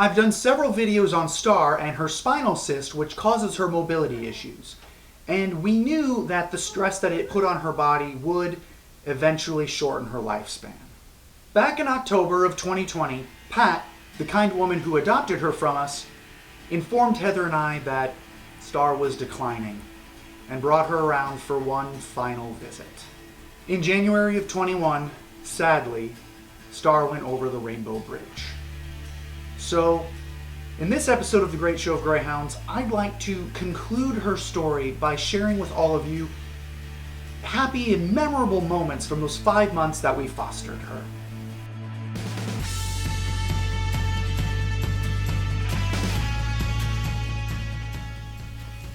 I've done several videos on Star and her spinal cyst, which causes her mobility issues. And we knew that the stress that it put on her body would eventually shorten her lifespan. Back in October of 2020, Pat, the kind woman who adopted her from us, informed Heather and I that Star was declining and brought her around for one final visit. In January of 21, sadly, Star went over the Rainbow Bridge. So, in this episode of The Great Show of Greyhounds, I'd like to conclude her story by sharing with all of you happy and memorable moments from those 5 months that we fostered her.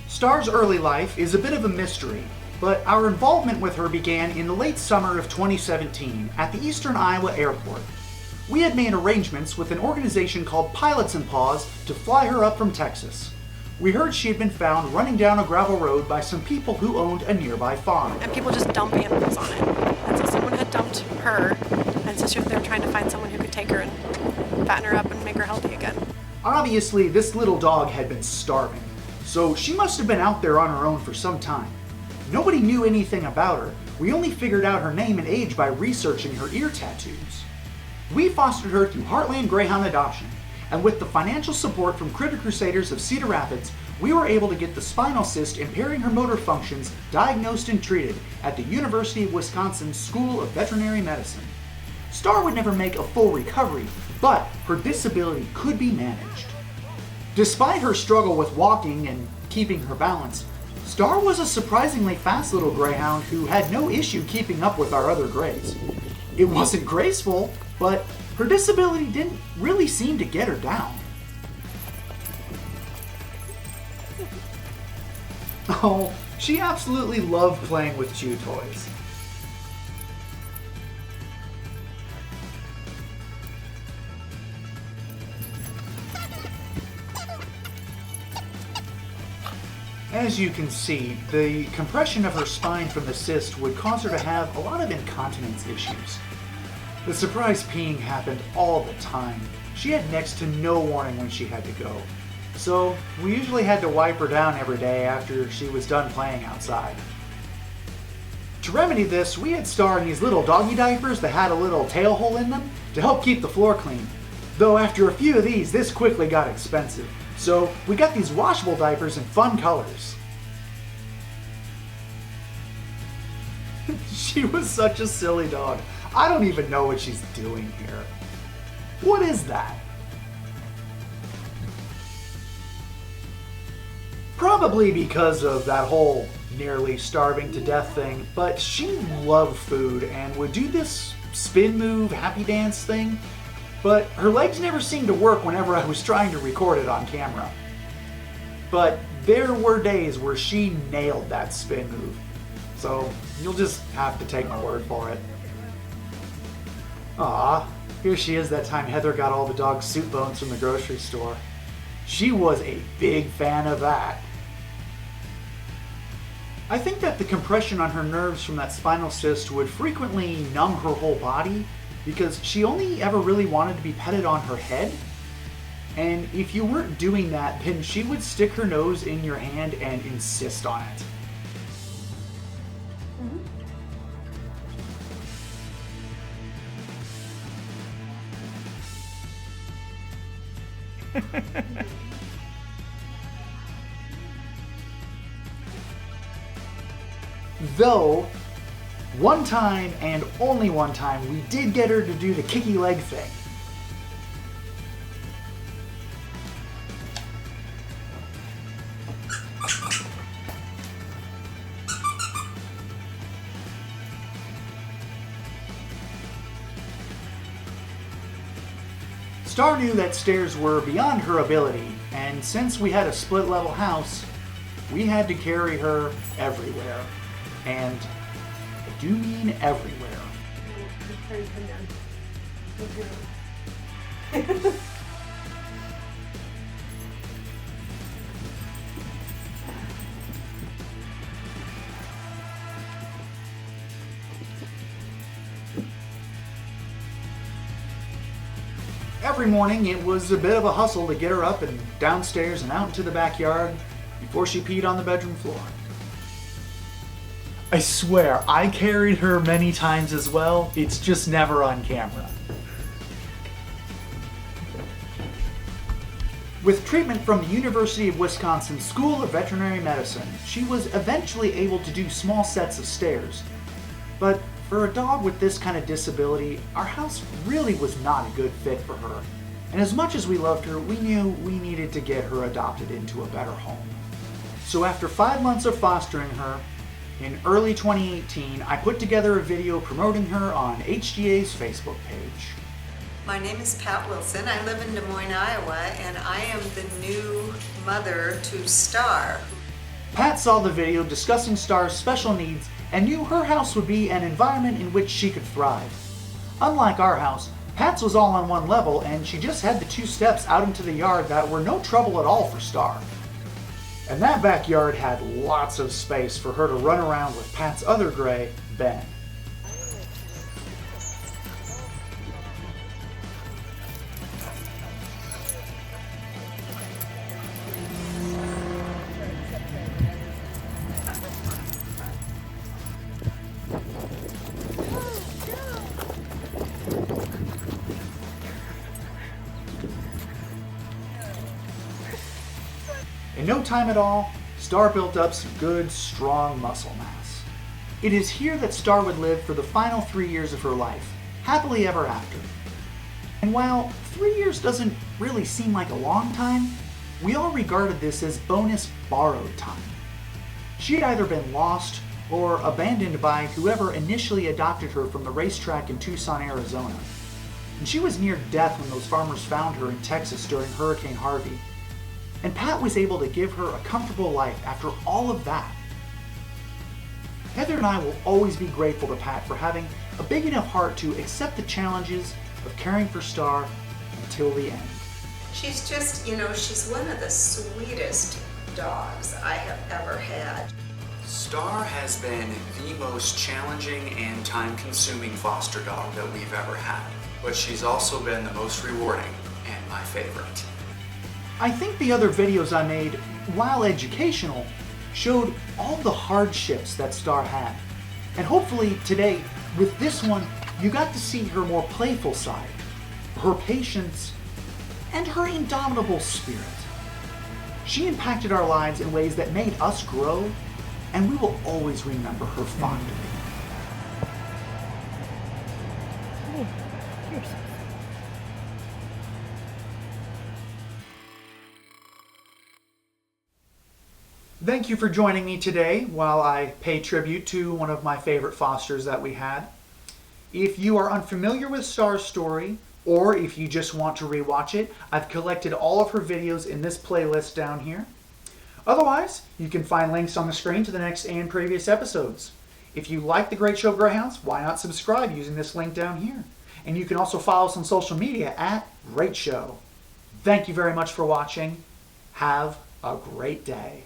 Star's early life is a bit of a mystery, but our involvement with her began in the late summer of 2017 at the Eastern Iowa Airport. We had made arrangements with an organization called Pilots and Paws to fly her up from Texas. We heard she had been found running down a gravel road by some people who owned a nearby farm. And people just dump animals on it. And so someone had dumped her, and so they were trying to find someone who could take her and fatten her up and make her healthy again. Obviously, this little dog had been starving, so she must have been out there on her own for some time. Nobody knew anything about her. We only figured out her name and age by researching her ear tattoos. We fostered her through Heartland Greyhound Adoption, and with the financial support from Crusaders-of-Cedar-Rapids, we were able to get the spinal cyst impairing her motor functions diagnosed and treated at the University of Wisconsin School of Veterinary Medicine. Star would never make a full recovery, but her disability could be managed. Despite her struggle with walking and keeping her balance, Star was a surprisingly fast little greyhound who had no issue keeping up with our other greys. It wasn't graceful, but her disability didn't really seem to get her down. Oh, she absolutely loved playing with chew toys. As you can see, the compression of her spine from the cyst would cause her to have a lot of incontinence issues. The surprise peeing happened all the time. She had next to no warning when she had to go. So we usually had to wipe her down every day after she was done playing outside. To remedy this, we had Star in these little doggy diapers that had a little tail hole in them to help keep the floor clean. Though after a few of these, this quickly got expensive. So we got these washable diapers in fun colors. She was such a silly dog. I don't even know what she's doing here. What is that? Probably because of that whole nearly starving to death thing, but she loved food and would do this spin move, happy dance thing, but her legs never seemed to work whenever I was trying to record it on camera. But there were days where she nailed that spin move, so you'll just have to take my word for it. Ah, here she is that time Heather got all the dog's soup bones from the grocery store. She was a big fan of that. I think that the compression on her nerves from that spinal cyst would frequently numb her whole body because she only ever really wanted to be petted on her head. And if you weren't doing that, then she would stick her nose in your hand and insist on it. Though, one time and only one time, we did get her to do the kicky leg thing. Star knew that stairs were beyond her ability, and since we had a split-level house, we had to carry her everywhere. And I do mean everywhere. every morning it was a bit of a hustle to get her up and downstairs and out into the backyard before she peed on the bedroom floor. I swear, I carried her many times as well, it's just never on camera. With treatment from the University of Wisconsin School of Veterinary Medicine, she was eventually able to do small sets of stairs. But for a dog with this kind of disability, our house really was not a good fit for her. And as much as we loved her, we knew we needed to get her adopted into a better home. So after 5 months of fostering her, in early 2018, I put together a video promoting her on HGA's Facebook page. My name is Pat Wilson. I live in Des Moines, Iowa, and I am the new mother to Star. Pat saw the video discussing Star's special needs and knew her house would be an environment in which she could thrive. Unlike our house, Pat's was all on one level and she just had the 2 steps out into the yard that were no trouble at all for Star. And that backyard had lots of space for her to run around with Pat's other Grey, Ben. In no time at all, Star built up some good, strong muscle mass. It is here that Star would live for the final 3 years of her life, happily ever after. And while 3 years doesn't really seem like a long time, we all regarded this as bonus borrowed time. She had either been lost or abandoned by whoever initially adopted her from the racetrack in Tucson, Arizona. And she was near death when those farmers found her in Texas during Hurricane Harvey. And Pat was able to give her a comfortable life after all of that. Heather and I will always be grateful to Pat for having a big enough heart to accept the challenges of caring for Star until the end. She's just, she's one of the sweetest dogs I have ever had. Star has been the most challenging and time-consuming foster dog that we've ever had, but she's also been the most rewarding and my favorite. I think the other videos I made, while educational, showed all the hardships that Star had. And hopefully today, with this one, you got to see her more playful side, her patience, and her indomitable spirit. She impacted our lives in ways that made us grow, and we will always remember her fondly. Thank you for joining me today while I pay tribute to one of my favorite fosters that we had. If you are unfamiliar with Star's story, or if you just want to rewatch it, I've collected all of her videos in this playlist down here. Otherwise, you can find links on the screen to the next and previous episodes. If you like The Greyt Show Greyhounds, why not subscribe using this link down here? And you can also follow us on social media at Greyt Show. Thank you very much for watching. Have a great day.